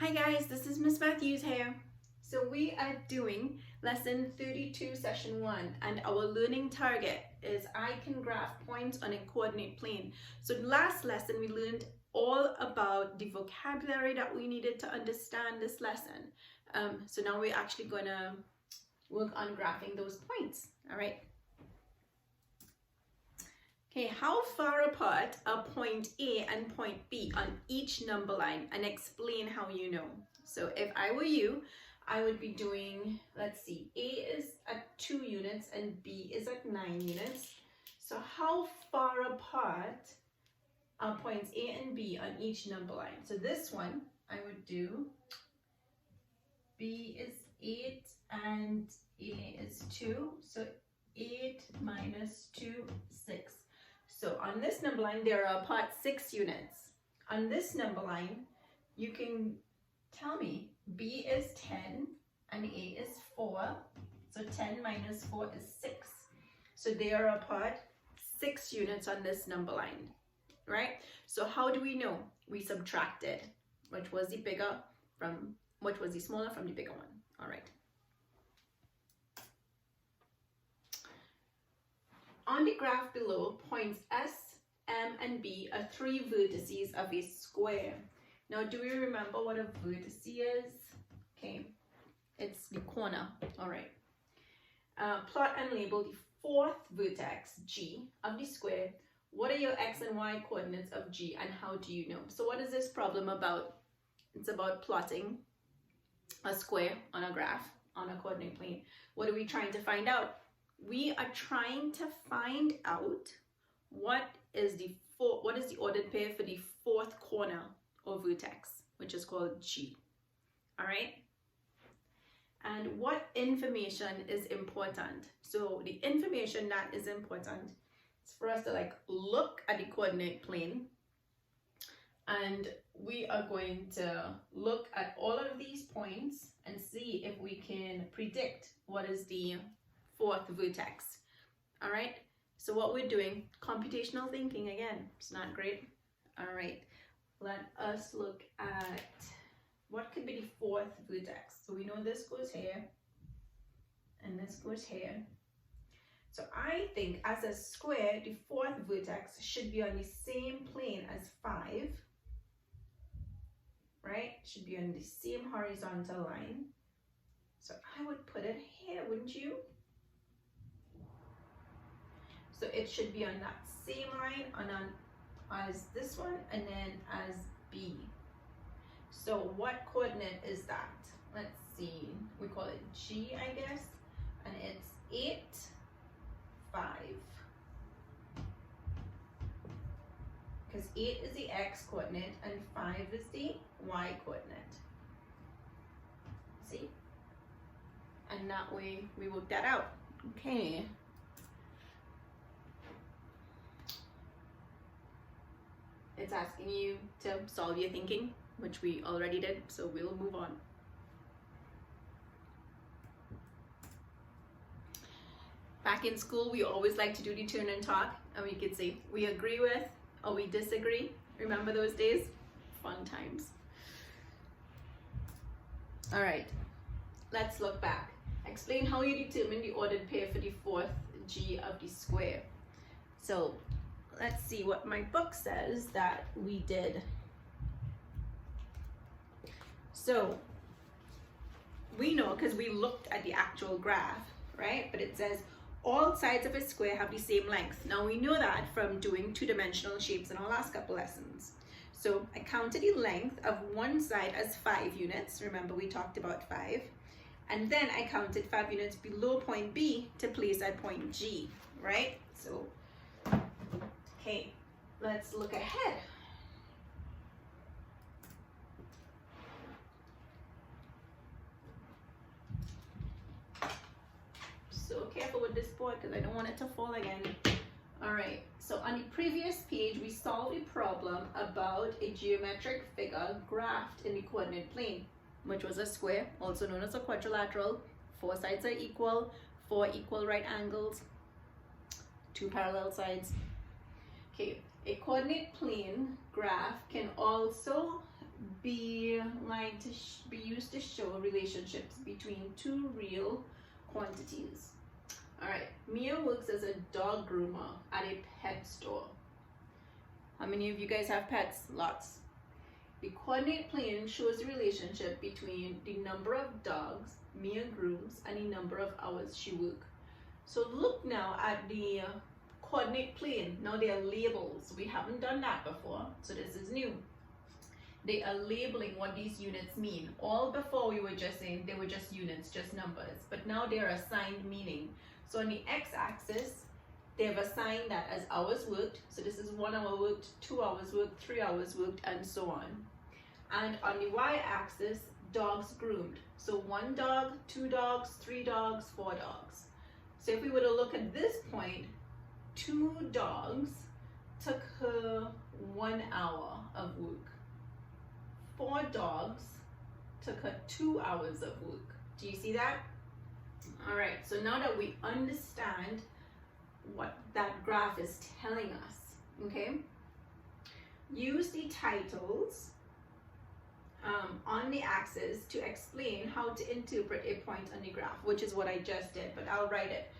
Hi guys, this is Miss Matthews here. So we are doing lesson 32 session 1 and our learning target is I can graph points on a coordinate plane. So last lesson we learned all about the vocabulary that we needed to understand this lesson. So now we're actually going to work on graphing those points. All right. Okay, how far apart are point A and point B on each number line, and explain how you know. So if I were you, I would be doing, let's see, A is at 2 units and B is at 9 units. So how far apart are points A and B on each number line? So this one, I would do B is 8 and A is 2. So 8 minus 2, 6. So on this number line, they are apart 6 units. On this number line, you can tell me B is 10 and A is 4. So 10 minus 4 is 6. So they are apart 6 units on this number line, right? So how do we know? We subtracted, which was the bigger from, which was the smaller from the bigger one. All right. On the graph below, points S, M, and B are 3 vertices of a square. Now, do we remember what a vertex is? Okay, it's the corner. All right. Plot and label the 4th vertex, G, of the square. What are your X and Y coordinates of G, and how do you know? So what is this problem about? It's about plotting a square on a graph, on a coordinate plane. What are we trying to find out? We are trying to find out what is the ordered pair for the 4th corner or vertex, which is called G. All right. And what information is important? So the information that is important is for us to look at the coordinate plane, and we are going to look at all of these points and see if we can predict what is the 4th vertex. All right, so what we're doing, computational thinking again. It's not great. All right, let us look at what could be the 4th vertex. So we know this goes here and this goes here. So I think as a square, the 4th vertex should be on the same plane as 5, right? Should be on the same horizontal line. So I would put it here, wouldn't you? So it should be on that same line as this one and then as B. So what coordinate is that? Let's see. We call it G, I guess. And it's 8, 5. Because 8 is the X coordinate and 5 is the Y coordinate. See? And that way we work that out. Okay. It's asking you to solve your thinking, which we already did, so we'll move on. Back in school, we always like to do the turn and talk, and we could say we agree with or we disagree. Remember those days? Fun times. All right, let's look back. Explain how you determine the ordered pair for the 4th G of the square. So let's see what my book says that we did. So we know because we looked at the actual graph, right? But it says all sides of a square have the same length. Now we know that from doing 2-dimensional shapes in our last couple lessons. So I counted the length of one side as 5 units. Remember we talked about 5. And then I counted 5 units below point B to place at point G, right? So okay, let's look ahead. So careful with this board because I don't want it to fall again. All right, so on the previous page, we solved a problem about a geometric figure graphed in the coordinate plane, which was a square, also known as a quadrilateral. 4 sides are equal, 4 equal right angles, 2 parallel sides. Okay, a coordinate plane graph can also be used to show relationships between two real quantities. All right, Mia works as a dog groomer at a pet store. How many of you guys have pets? Lots. The coordinate plane shows the relationship between the number of dogs Mia grooms and the number of hours she works. So look now at the coordinate plane. Now they are labels. We haven't done that before, so this is new. They are labeling what these units mean. All before we were just saying they were just units, just numbers, but now they're assigned meaning. So on the x-axis, they've assigned that as hours worked. So this is 1 hour worked, 2 hours worked, 3 hours worked, and so on. And on the y-axis, dogs groomed. So 1 dog, 2 dogs, 3 dogs, 4 dogs. So if we were to look at this point, 2 dogs took her 1 hour of work. 4 dogs took her 2 hours of work. Do you see that? All right, so now that we understand what that graph is telling us, okay, use the titles on the axis to explain how to interpret a point on the graph, which is what I just did, but I'll write it.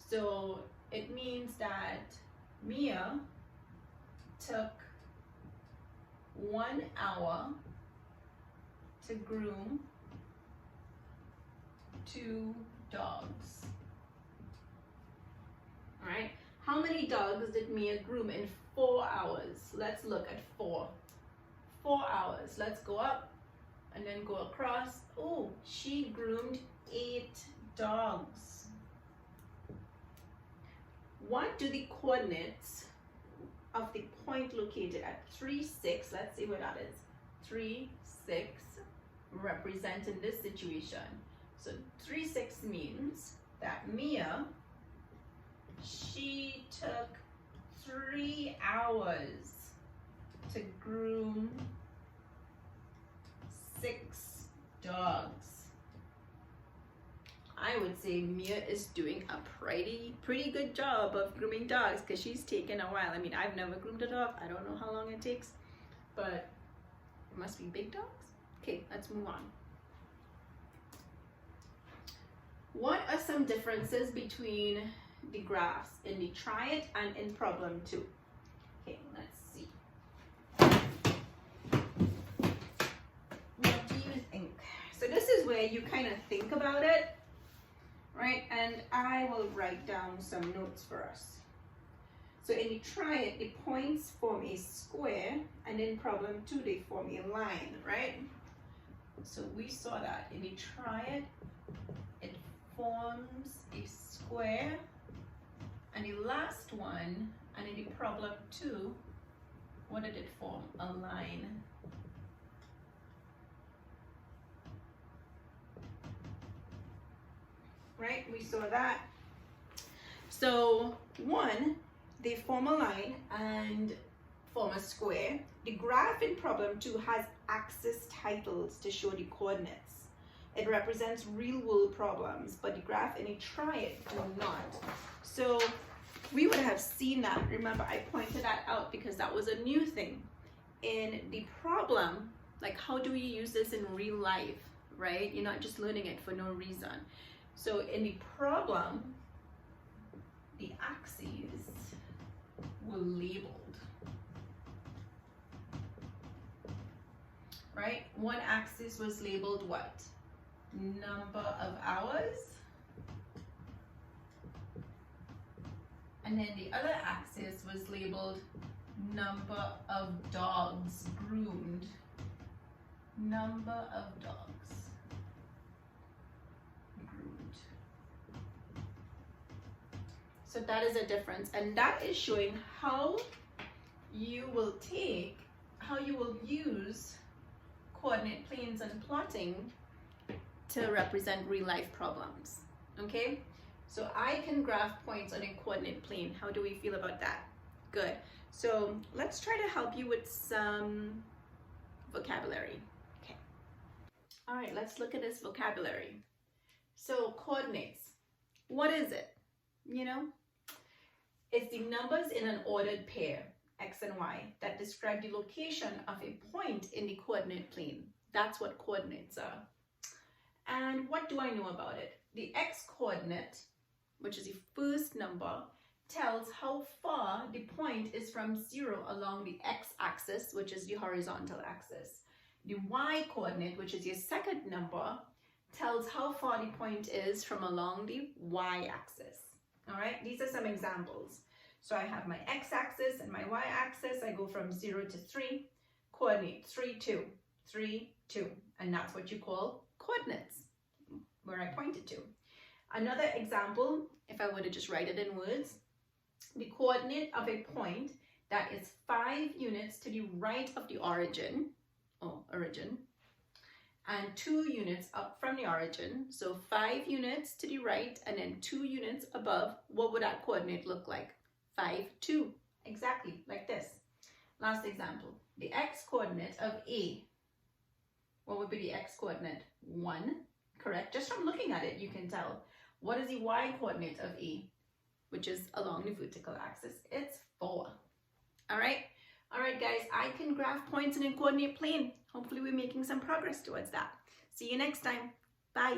So it means that Mia took 1 hour to groom 2 dogs. All right, how many dogs did Mia groom in 4 hours? Let's look at 4 hours. Let's go up and then go across. Oh, she groomed 8 dogs. What do the coordinates of the point located at 3, 6, let's see what that is, 3, 6, represent in this situation? So 3, 6 means that Mia, she took 3 hours to groom 6 dogs. I would say Mia is doing a pretty good job of grooming dogs, because she's taken a while. I mean, I've never groomed a dog. I don't know how long it takes, but it must be big dogs. Okay, let's move on. What are some differences between the graphs in the try it and in problem 2? Okay, let's see. What do you think? So this is where you kind of think about it, right? And I will write down some notes for us. So in the try it, the points form a square, and in problem 2, they form a line, right? So we saw that in the try it, it forms a square, and the last one, and in the problem 2, what did it form? A line. Right, we saw that. So 1, they form a line and form a square. The graph in problem 2 has axis titles to show the coordinates. It represents real world problems, but the graph in a try it do not. So we would have seen that. Remember, I pointed that out because that was a new thing. In the problem, like, how do we use this in real life, right? You're not just learning it for no reason. So in the problem, the axes were labeled, right? One axis was labeled what? Number of hours. And then the other axis was labeled number of dogs groomed. Number of dogs groomed. So that is a difference, and that is showing how you will use coordinate planes and plotting to represent real life problems. Okay, so I can graph points on a coordinate plane. How do we feel about that? Good. So let's try to help you with some vocabulary. Okay. All right, let's look at this vocabulary. So coordinates, what is it? You know, it's the numbers in an ordered pair. X and Y, that describe the location of a point in the coordinate plane. That's what coordinates are. And what do I know about it? The X coordinate, which is the first number, tells how far the point is from 0 along the x-axis, which is the horizontal axis. The Y coordinate, which is your second number, tells how far the point is from along the y-axis. All right, these are some examples. So I have my x-axis and my y-axis. I go from 0 to 3, coordinate 3, 2, 3, 2, and that's what you call coordinates, where I pointed to. Another example, if I were to just write it in words, the coordinate of a point that is 5 units to the right of the origin, and 2 units up from the origin. So 5 units to the right and then 2 units above. What would that coordinate look like? 5, 2. Exactly, like this. Last example, the x coordinate of A. What would be the x coordinate? 1, correct? Just from looking at it, you can tell. What is the y coordinate of A, which is along the vertical axis? It's 4. All right, guys, I can graph points in a coordinate plane. Hopefully we're making some progress towards that. See you next time. Bye.